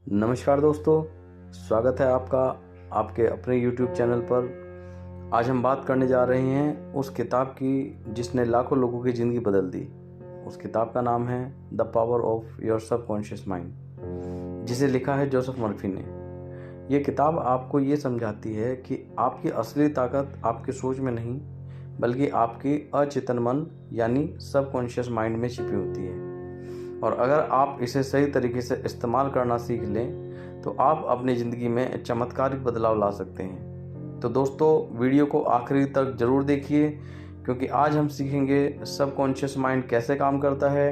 नमस्कार दोस्तों, स्वागत है आपका आपके अपने YouTube चैनल पर। आज हम बात करने जा रहे हैं उस किताब की जिसने लाखों लोगों की ज़िंदगी बदल दी। उस किताब का नाम है the power of your subconscious mind, जिसे लिखा है जोसेफ मर्फी ने। यह किताब आपको ये समझाती है कि आपकी असली ताकत आपकी सोच में नहीं, बल्कि आपकी अचेतन मन यानी सबकॉन्शियस माइंड में छिपी होती है। और अगर आप इसे सही तरीके से इस्तेमाल करना सीख लें तो आप अपनी ज़िंदगी में चमत्कारिक बदलाव ला सकते हैं। तो दोस्तों, वीडियो को आखिरी तक ज़रूर देखिए, क्योंकि आज हम सीखेंगे सबकॉन्शियस माइंड कैसे काम करता है,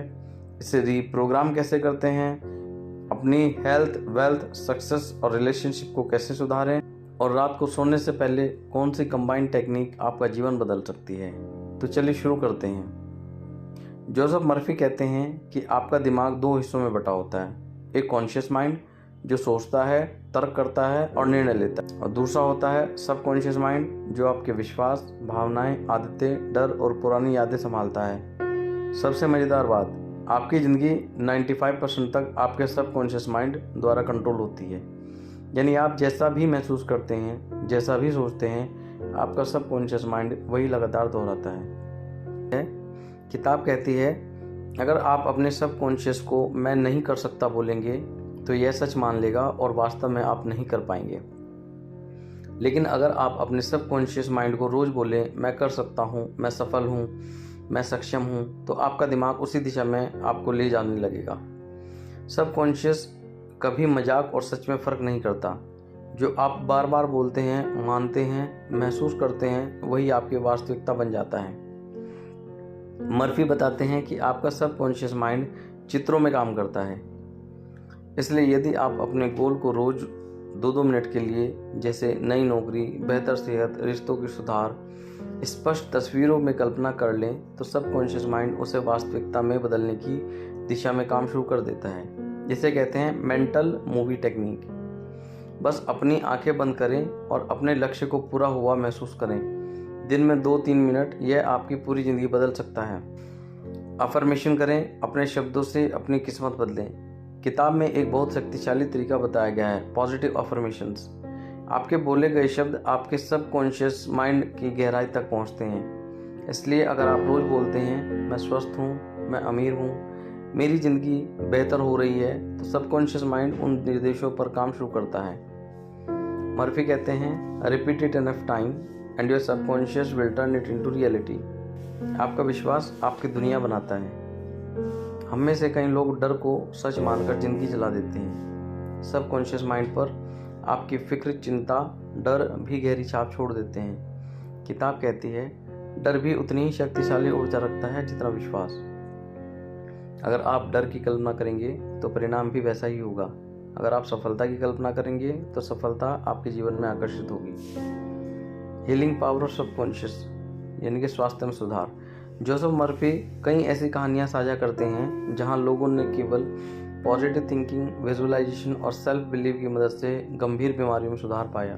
इसे रीप्रोग्राम कैसे करते हैं, अपनी हेल्थ, वेल्थ, सक्सेस और रिलेशनशिप को कैसे सुधारें, और रात को सोने से पहले कौन सी कंबाइंड टेक्निक आपका जीवन बदल सकती है। तो चलिए शुरू करते हैं। जोसेफ मर्फी कहते हैं कि आपका दिमाग दो हिस्सों में बटा होता है। एक कॉन्शियस माइंड जो सोचता है, तर्क करता है और निर्णय लेता है, और दूसरा होता है सबकॉन्शियस माइंड जो आपके विश्वास, भावनाएं, आदतें, डर और पुरानी यादें संभालता है। सबसे मज़ेदार बात, आपकी ज़िंदगी 95% तक आपके सबकॉन्शियस माइंड द्वारा कंट्रोल होती है। यानी आप जैसा भी महसूस करते हैं, जैसा भी सोचते हैं, आपका सबकॉन्शियस माइंड वही लगातार दोहराता है। किताब कहती है, अगर आप अपने सबकॉन्शियस को मैं नहीं कर सकता बोलेंगे तो यह सच मान लेगा और वास्तव में आप नहीं कर पाएंगे। लेकिन अगर आप अपने सबकॉन्शियस माइंड को रोज़ बोलें, मैं कर सकता हूँ, मैं सफल हूँ, मैं सक्षम हूँ, तो आपका दिमाग उसी दिशा में आपको ले जाने लगेगा। सबकॉन्शियस कभी मजाक और सच में फ़र्क नहीं करता। जो आप बार बार बोलते हैं, मानते हैं, महसूस करते हैं, वही आपकी वास्तविकता बन जाता है। मर्फी बताते हैं कि आपका सबकॉन्शियस माइंड चित्रों में काम करता है। इसलिए यदि आप अपने गोल को रोज़ 2-2 मिनट के लिए, जैसे नई नौकरी, बेहतर सेहत, रिश्तों की सुधार, स्पष्ट तस्वीरों में कल्पना कर लें, तो सबकॉन्शियस माइंड उसे वास्तविकता में बदलने की दिशा में काम शुरू कर देता है, जिसे कहते हैं मेंटल मूवी टेक्निक। बस अपनी आंखें बंद करें और अपने लक्ष्य को पूरा हुआ महसूस करें। दिन में 2-3 मिनट, यह आपकी पूरी ज़िंदगी बदल सकता है। अफर्मेशन करें, अपने शब्दों से अपनी किस्मत बदलें। किताब में एक बहुत शक्तिशाली तरीका बताया गया है, पॉजिटिव अफर्मेशंस। आपके बोले गए शब्द आपके सबकॉन्शियस माइंड की गहराई तक पहुंचते हैं। इसलिए अगर आप रोज़ बोलते हैं, मैं स्वस्थ हूँ, मैं अमीर हूँ, मेरी ज़िंदगी बेहतर हो रही है, तो सबकॉन्शियस माइंड उन निर्देशों पर काम शुरू करता है। मर्फी कहते हैं, repeat it enough time and your subconscious will turn it into reality. आपका विश्वास आपकी दुनिया बनाता है। हम में से कई लोग डर को सच मानकर ज़िंदगी चला देते हैं। सबकॉन्शियस माइंड पर आपकी फिक्र, चिंता, डर भी गहरी छाप छोड़ देते हैं। किताब कहती है, डर भी उतनी ही शक्तिशाली ऊर्जा रखता है जितना विश्वास। अगर आप डर की कल्पना करेंगे तो परिणाम भी वैसा ही होगा। अगर आप सफलता की कल्पना करेंगे तो सफलता आपके जीवन में आकर्षित होगी। हीलिंग पावर ऑफ सबकॉन्शियस यानी कि स्वास्थ्य में सुधार। जोसेफ मर्फी कई ऐसी कहानियां साझा करते हैं जहां लोगों ने केवल पॉजिटिव थिंकिंग, विजुअलाइजेशन और सेल्फ बिलीव की मदद से गंभीर बीमारियों में सुधार पाया।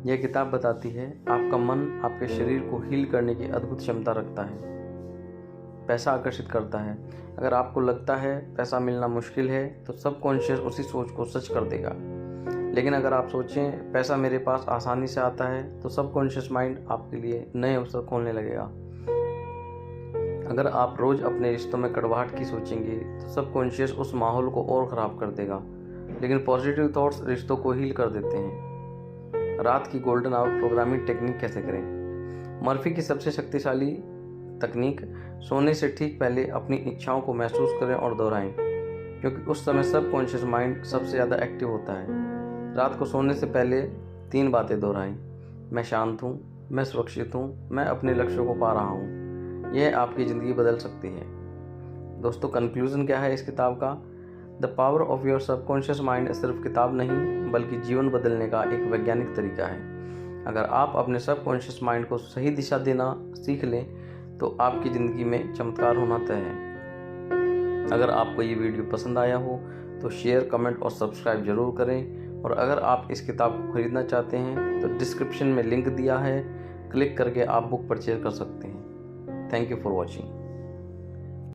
यह किताब बताती है, आपका मन आपके शरीर को हील करने की अद्भुत क्षमता रखता है। पैसा आकर्षित करता है। अगर आपको लगता है पैसा मिलना मुश्किल है, तो सबकॉन्शियस उसी सोच को सच कर देगा। लेकिन अगर आप सोचें, पैसा मेरे पास आसानी से आता है, तो सबकॉन्शियस माइंड आपके लिए नए अवसर खोलने लगेगा। अगर आप रोज़ अपने रिश्तों में कड़वाहट की सोचेंगे, तो सबकॉन्शियस उस माहौल को और ख़राब कर देगा। लेकिन पॉजिटिव थॉट्स रिश्तों को हील कर देते हैं। रात की गोल्डन आवर प्रोग्रामिंग टेक्निक कैसे करें? मर्फी की सबसे शक्तिशाली तकनीक, सोने से ठीक पहले अपनी इच्छाओं को महसूस करें और दोहराएं, क्योंकि उस समय सबकॉन्शियस माइंड सबसे ज़्यादा एक्टिव होता है। रात को सोने से पहले 3 बातें दोहराएं। मैं शांत हूँ, मैं सुरक्षित हूँ, मैं अपने लक्ष्यों को पा रहा हूँ। यह आपकी ज़िंदगी बदल सकती है। दोस्तों, कंक्लूजन क्या है इस किताब का? The power of your subconscious mind सिर्फ किताब नहीं, बल्कि जीवन बदलने का एक वैज्ञानिक तरीका है। अगर आप अपने सबकॉन्शियस माइंड को सही दिशा देना सीख लें, तो आपकी ज़िंदगी में चमत्कार होना तय है। अगर आपको ये वीडियो पसंद आया हो तो शेयर, कमेंट और सब्सक्राइब जरूर करें। और अगर आप इस किताब को खरीदना चाहते हैं तो डिस्क्रिप्शन में लिंक दिया है, क्लिक करके आप बुक परचेज कर सकते हैं। Thank you for watching.